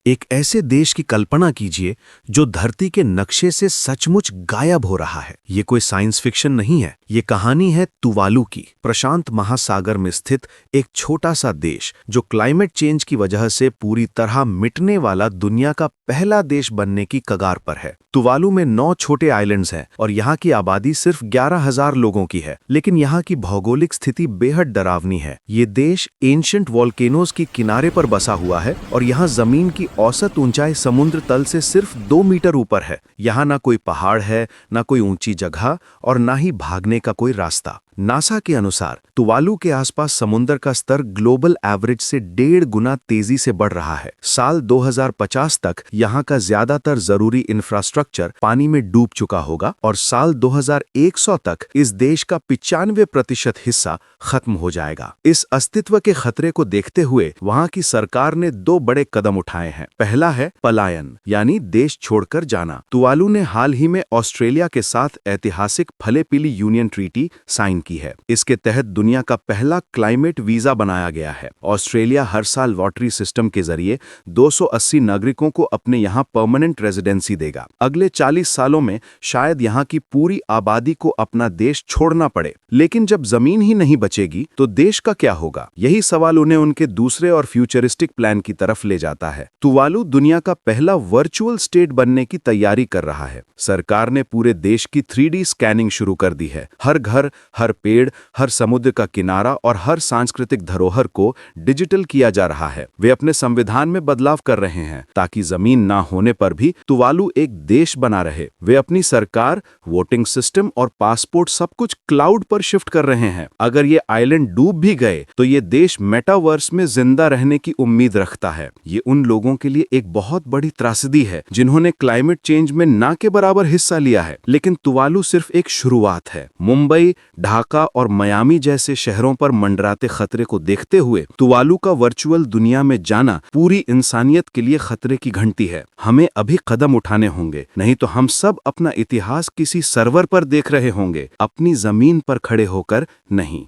एक ऐसे देश की कल्पना कीजिए जो धरती के नक्शे से सचमुच गायब हो रहा है। ये कोई साइंस फिक्शन नहीं है, ये कहानी है तुवालू की। प्रशांत महासागर में स्थित एक छोटा सा देश जो क्लाइमेट चेंज की वजह से पूरी तरह मिटने वाला दुनिया का पहला देश बनने की कगार पर है। तुवालू में 9 छोटे आइलैंड्स हैं और यहाँ की आबादी सिर्फ 11,000 लोगों की है, लेकिन यहाँ की भौगोलिक स्थिति बेहद डरावनी है। ये देश एंशिएंट वोल्केनोज की किनारे पर बसा हुआ है और यहाँ जमीन की औसत ऊंचाई समुद्र तल से सिर्फ 2 मीटर ऊपर है। यहाँ ना कोई पहाड़ है, ना कोई ऊंची जगह और ना ही भागने का कोई रास्ता। नासा के अनुसार तुवालू के आसपास समुद्र का स्तर ग्लोबल एवरेज से 1.5 गुना तेजी से बढ़ रहा है। साल 2050 तक यहाँ का ज्यादातर जरूरी इंफ्रास्ट्रक्चर पानी में डूब चुका होगा और साल 2100 तक इस देश का 95% हिस्सा खत्म हो जाएगा। इस अस्तित्व के खतरे को देखते हुए वहाँ की सरकार ने 2 बड़े कदम उठाए हैं। पहला है पलायन, यानी देश छोड़कर जाना। तुवालू ने हाल ही में ऑस्ट्रेलिया के साथ ऐतिहासिक फले पीली यूनियन ट्रीटी साइन की है। इसके तहत दुनिया का पहला क्लाइमेट वीजा बनाया गया है। ऑस्ट्रेलिया हर साल लॉटरी सिस्टम के जरिए 280 नागरिकों को अपने यहाँ परमानेंट रेजिडेंसी देगा। अगले 40 सालों में शायद यहाँ की पूरी आबादी को अपना देश छोड़ना पड़े, लेकिन जब जमीन ही नहीं बचेगी तो देश का क्या होगा? यही सवाल उन्हें उनके दूसरे और फ्यूचरिस्टिक प्लान की तरफ ले जाता है। तुवालू दुनिया का पहला वर्चुअल स्टेट बनने की तैयारी कर रहा है। सरकार ने पूरे देश की 3D स्कैनिंग शुरू कर दी है। हर घर, हर पेड़, हर समुद्र का किनारा और हर सांस्कृतिक धरोहर को डिजिटल किया जा रहा है। वे अपने संविधान में बदलाव कर रहे हैं ताकि जमीन ना होने पर भी तुवालू एक देश बना रहे। वे अपनी सरकार, वोटिंग सिस्टम और पासपोर्ट सब कुछ क्लाउड पर शिफ्ट कर रहे हैं। अगर ये आइलैंड डूब भी गए तो ये देश मेटावर्स में जिंदा रहने की उम्मीद रखता है। ये उन लोगों के लिए एक बहुत बड़ी त्रासदी है जिन्होंने क्लाइमेट चेंज में ना के बराबर हिस्सा लिया है। लेकिन तुवालू सिर्फ एक शुरुआत है। मुंबई, ढाका और मियामी जैसे शहरों पर मंडराते खतरे को देखते हुए तुवालू का वर्चुअल दुनिया में जाना पूरी इंसानियत के लिए खतरे की घंटी है। हमें अभी कदम उठाने होंगे, नहीं तो हम सब अपना इतिहास किसी सर्वर पर देख रहे होंगे, अपनी जमीन पर खड़े होकर नहीं।